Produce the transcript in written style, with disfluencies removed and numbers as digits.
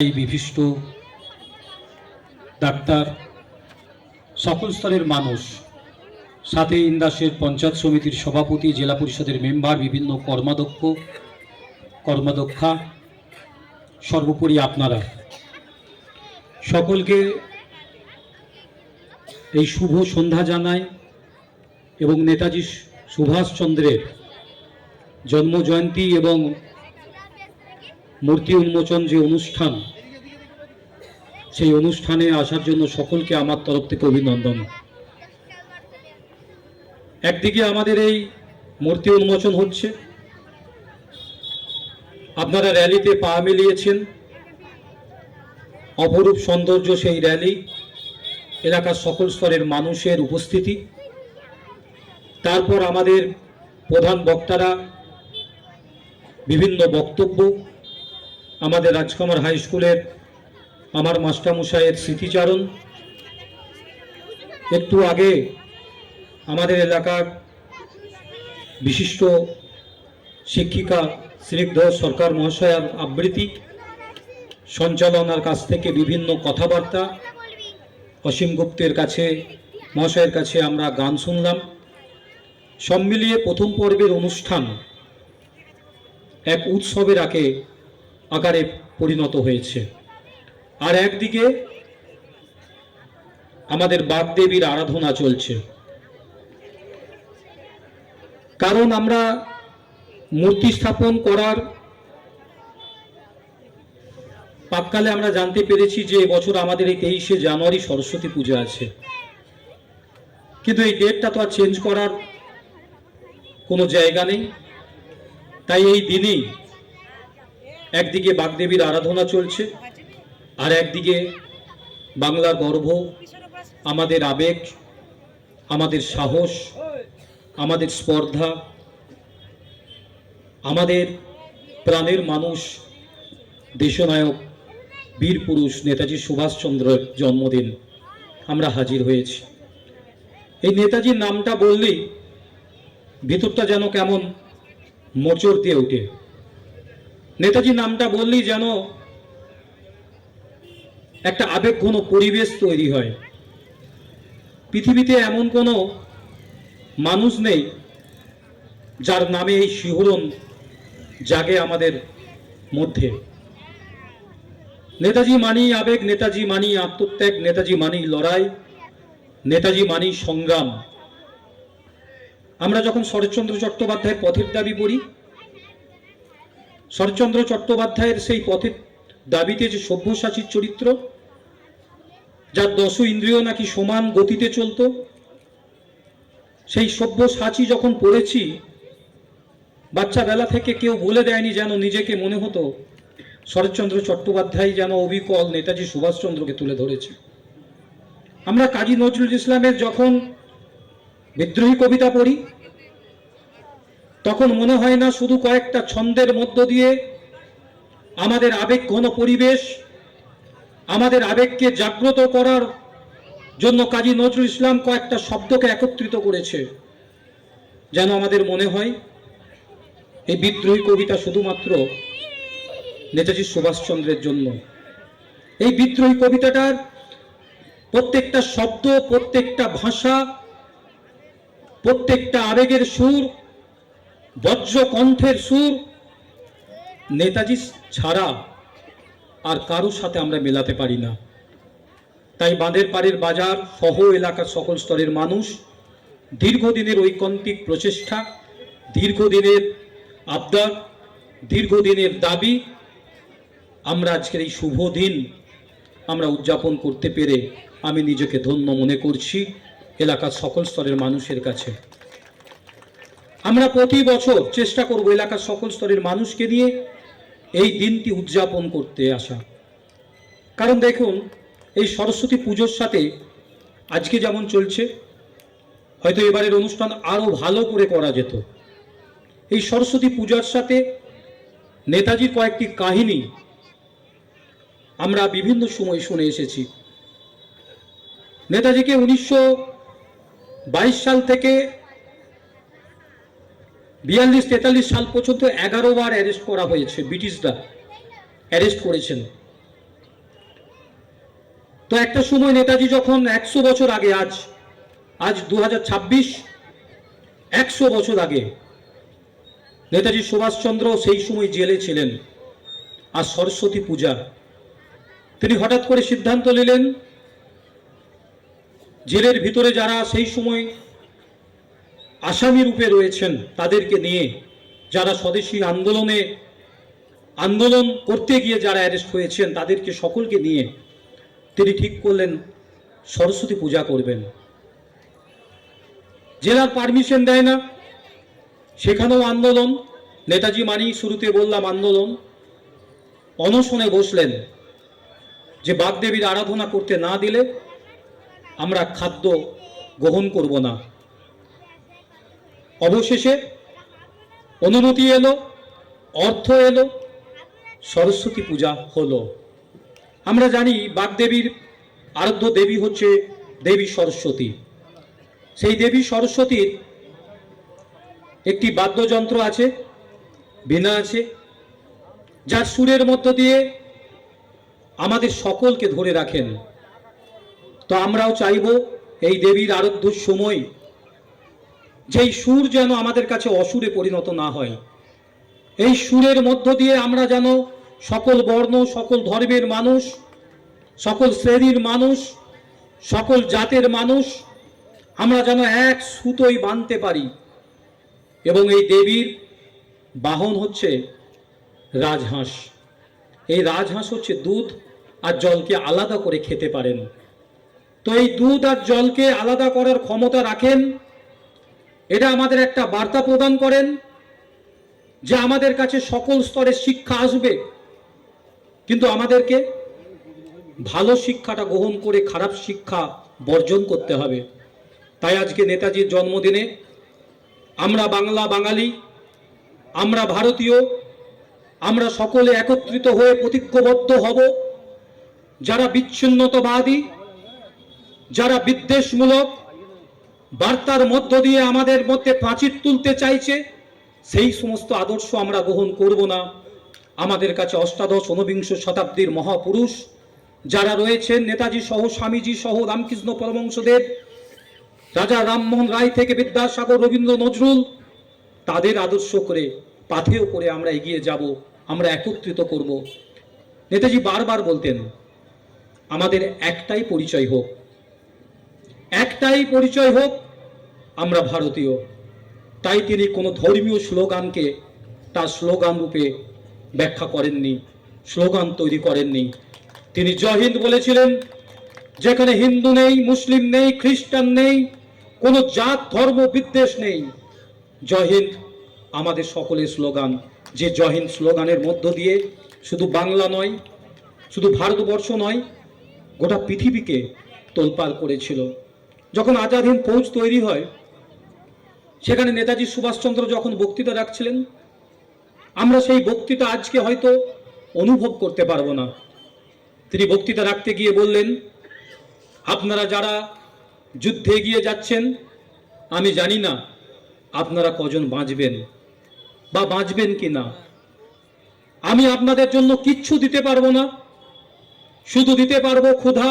এই বিশিষ্ট ডাক্তার, সকল স্তরের মানুষ, সাথে ইন্দাসের পঞ্চায়েত সমিতির সভাপতি, জেলা পরিষদের মেম্বার, বিভিন্ন কর্মাধ্যক্ষা, সর্বোপরি আপনারা সকলকে এই শুভ সন্ধ্যা জানাই এবং নেতাজি সুভাষচন্দ্রের জন্মজয়ন্তী এবং মূর্তি উন্মোচন যে অনুষ্ঠান, সেই অনুষ্ঠানে আসার জন্য সকলকে আমার তরফ থেকে অভিনন্দন। একদিকে আমাদের এই মূর্তি উন্মোচন হচ্ছে, আপনারা র্যালিতে পা মিলিয়েছেন, অপরূপ সৌন্দর্য সেই র্যালি, এলাকার সকল স্তরের মানুষের উপস্থিতি, তারপর আমাদের প্রধান বক্তারা বিভিন্ন বক্তব্য, আমাদের রাজকুমার হাই স্কুলের আমার মাস্টারমশাইয়ের স্মৃতিচারণ, একটু আগে আমাদের এলাকার বিশিষ্ট শিক্ষিকা স্নিগ্ধ সরকার মহাশয়ার আবৃত্তি, সঞ্চালনার কাছ থেকে বিভিন্ন কথাবার্তা, অসীম গুপ্তের মহাশয়ের কাছে আমরা গান শুনলাম। সব মিলিয়ে প্রথম পর্বের অনুষ্ঠান এক উৎসবের আকারে পরিণত হয়েছে। আর একদিকে আমাদের বাগদেবীর আরাধনা চলছে। কারণ আমরা মূর্তি স্থাপন করার প্রাক্কালে আমরা জানতে পেরেছি যে এবছর আমাদের এই 23শে জানুয়ারি সরস্বতী পূজা আছে, কিন্তু এই ডেটটা তো আর চেঞ্জ করার কোনো জায়গা নেই। তাই এই দিনই একদিকে বাগদেবীর আরাধনা চলছে, আর একদিকে বাংলার গর্ব, আমাদের আবেগ, আমাদের সাহস, আমাদের স্পর্ধা, আমাদের প্রাণের মানুষ, দেশনায়ক, বীর পুরুষ নেতাজি সুভাষচন্দ্রের জন্মদিন আমরা হাজির হয়েছি। এই নেতাজির নামটা বললেই ভিতরটা যেন কেমন মোচড় দিয়ে ওঠে। নেতাজির নামটা বললেই যেন একটা আবেগঘন পরিবেশ তৈরি হয়। পৃথিবীতে এমন কোনো মানুষ নেই যার নামে এই শিহরণ জাগে আমাদের মধ্যে। নেতাজি মানেই আবেগ, নেতাজি মানেই আত্মত্যাগ, নেতাজি মানেই লড়াই, নেতাজি মানেই সংগ্রাম। আমরা যখন শরৎচন্দ্র চট্টোপাধ্যায়ের পথের দাবি পড়ি, শরৎচন্দ্র চট্টোপাধ্যায়ের সেই পথের দাবিতে যে সব্যসাচীর চরিত্র, যার 10 ইন্দ্রিয় নাকি সমান গতিতে চলত, সেই সব্যসাচী যখন পড়েছি, বাচ্চাবেলা থেকে কেউ বলে দেয়নি যেন নিজেকে মনে হতো শরৎচন্দ্র চট্টোপাধ্যায় যেন অবিকল নেতাজি সুভাষচন্দ্রকে তুলে ধরেছে। আমরা কাজী নজরুল ইসলামের যখন বিদ্রোহী কবিতা পড়ি, তখন মনে হয় না শুধু কয়েকটা ছন্দের মধ্য দিয়ে আমাদের আবেগ ঘন পরিবেশ, আমাদের আবেগকে জাগ্রত করার জন্য কাজী নজরুল ইসলাম কয়েকটা শব্দকে একত্রিত করেছে। যেন আমাদের মনে হয় এই বিদ্রোহী কবিতা শুধুমাত্র নেতাজি সুভাষচন্দ্রের জন্য। এই বিদ্রোহী কবিতাটার প্রত্যেকটা শব্দ, প্রত্যেকটা ভাষা, প্রত্যেকটা আবেগের সুর, বজ্র কণ্ঠের সুর নেতাজি ছাড়া আর কারোর সাথে আমরা মেলাতে পারি না। তাই বাঁধের পাড়ের বাজার সহ এলাকার সকল স্তরের মানুষ দীর্ঘদিনের ঐকান্তিক প্রচেষ্টা, দীর্ঘদিনের আবদার, দীর্ঘদিনের দাবি, আমরা আজকের এই শুভ দিন আমরা উদযাপন করতে পেরে আমি নিজেকে ধন্য মনে করছি এলাকার সকল স্তরের মানুষের কাছে। আমরা প্রতি বছর চেষ্টা করব এলাকার সকল স্তরের মানুষকে নিয়ে এই দিনটি উদযাপন করতে আসা। কারণ দেখুন, এই সরস্বতী পুজোর সাথে আজকে যেমন চলছে, হয়তো এবারের অনুষ্ঠান আরও ভালো করে করা যেত। এই সরস্বতী পূজার সাথে নেতাজির কয়েকটি কাহিনী আমরা বিভিন্ন সময় শুনে এসেছি। নেতাজিকে 1922 সাল থেকে 42-43 সাল পর্যন্ত 11 বার অ্যারেস্ট করা হয়েছে, ব্রিটিশরা অ্যারেস্ট করেছেন। তো একটা সময় নেতাজি যখন 100 বছর আগে, আজ 2026, 100 বছর আগে নেতাজি সুভাষচন্দ্র সেই সময় জেলে ছিলেন। আর সরস্বতী পূজা, তিনি হঠাৎ করে সিদ্ধান্ত নিলেন জেলের ভিতরে যারা সেই সময় আসামি রূপে রয়েছেন তাদেরকে নিয়ে, যারা স্বদেশী আন্দোলন করতে গিয়ে যারা অ্যারেস্ট হয়েছেন তাদেরকে সকলকে নিয়ে তিনি ঠিক করলেন সরস্বতী পূজা করবেন। জেলার পারমিশন দেয় না, সেখানেও আন্দোলন। নেতাজি মানি, শুরুতে বললাম আন্দোলন। অনশনে বসলেন যে বাগদেবীর আরাধনা করতে না দিলে আমরা খাদ্য গ্রহণ করব না। অবশেষে অনুমতি এলো, অর্থ এলো, সরস্বতী পূজা হলো। আমরা জানি বাগদেবীর আরাধ্য দেবী হচ্ছে দেবী সরস্বতী। সেই দেবী সরস্বতীর একটি বাদ্যযন্ত্র আছে, বীণা আছে, যার সুরের মধ্য দিয়ে আমাদের সকলকে ধরে রাখেন। তো আমরাও চাইব এই দেবীর আরাধ্যর সময় যেই সুর যেন আমাদের কাছে অসুরে পরিণত না হয়। এই সুরের মধ্য দিয়ে আমরা যেন সকল বর্ণ, সকল ধর্মের মানুষ, সকল শ্রেণীর মানুষ, সকল জাতের মানুষ আমরা যেন এক সুতোয় বাঁধতে পারি। এবং এই দেবীর বাহন হচ্ছে রাজহাঁস। এই রাজহাঁস হচ্ছে দুধ আর জলকে আলাদা করে খেতে পারেন। তো এই দুধ আর জলকে আলাদা করার ক্ষমতা রাখেন। এটা আমাদের একটা বার্তা প্রদান করেন যে আমাদের কাছে সকল স্তরের শিক্ষা আসবে, কিন্তু আমাদেরকে ভালো শিক্ষাটা গ্রহণ করে খারাপ শিক্ষা বর্জন করতে হবে। তাই আজকে নেতাজির জন্মদিনে আমরা বাঙালি, আমরা ভারতীয়, আমরা সকলে একত্রিত হয়ে প্রতিজ্ঞবদ্ধ হব। যারা বিচ্ছিন্নতাবাদী, যারা বিদ্বেষমূলক বার্তার মধ্য দিয়ে আমাদের মধ্যে প্রাচীর তুলতে চাইছে, সেই সমস্ত আদর্শ আমরা গ্রহণ করব না। আমাদের কাছে অষ্টাদশ ঊনবিংশ শতাব্দীর মহাপুরুষ যারা রয়েছেন, নেতাজি সহ, স্বামীজি সহ, রামকৃষ্ণ পরমহংসদেব, রাজা রামমোহন রায় থেকে বিদ্যাসাগর, রবীন্দ্র নজরুল, তাদের আদর্শ করে পাথেয় করে আমরা এগিয়ে যাব, আমরা একত্রিত করব। নেতাজি বারবার বলতেন আমাদের একটাই পরিচয় হোক, একটাই পরিচয় হোক, আমরা ভারতীয়। তাই তিনি কোনো ধর্মীয় স্লোগানকে তার স্লোগান রূপে ব্যাখ্যা করেননি, স্লোগান তৈরি করেননি। তিনি জয় হিন্দ বলেছিলেন। যেখানে হিন্দু নেই, মুসলিম নেই, খ্রিস্টান নেই, কোনো জাত ধর্ম বিদ্বেষ নেই, জয় হিন্দ আমাদের সকলের স্লোগান। যে জয় হিন্দ স্লোগানের মধ্য দিয়ে শুধু বাংলা নয়, শুধু ভারতবর্ষ নয়, গোটা পৃথিবীকে তোলপাড় করেছিল। যখন আজাদ হিন্দ ফৌজ তৈরি হয়, সেখানে নেতাজি সুভাষচন্দ্র যখন বক্তৃতা রাখছিলেন, আমরা সেই বক্তৃতা আজকে হয়তো অনুভব করতে পারবো না। তিনি বক্তৃতা রাখতে গিয়ে বললেন, আপনারা যারা যুদ্ধে এগিয়ে যাচ্ছেন, আমি জানি না আপনারা কজন বাঁচবেন বা বাঁচবেন কি না। আমি আপনাদের জন্য কিচ্ছু দিতে পারবো না, শুধু দিতে পারবো ক্ষুধা,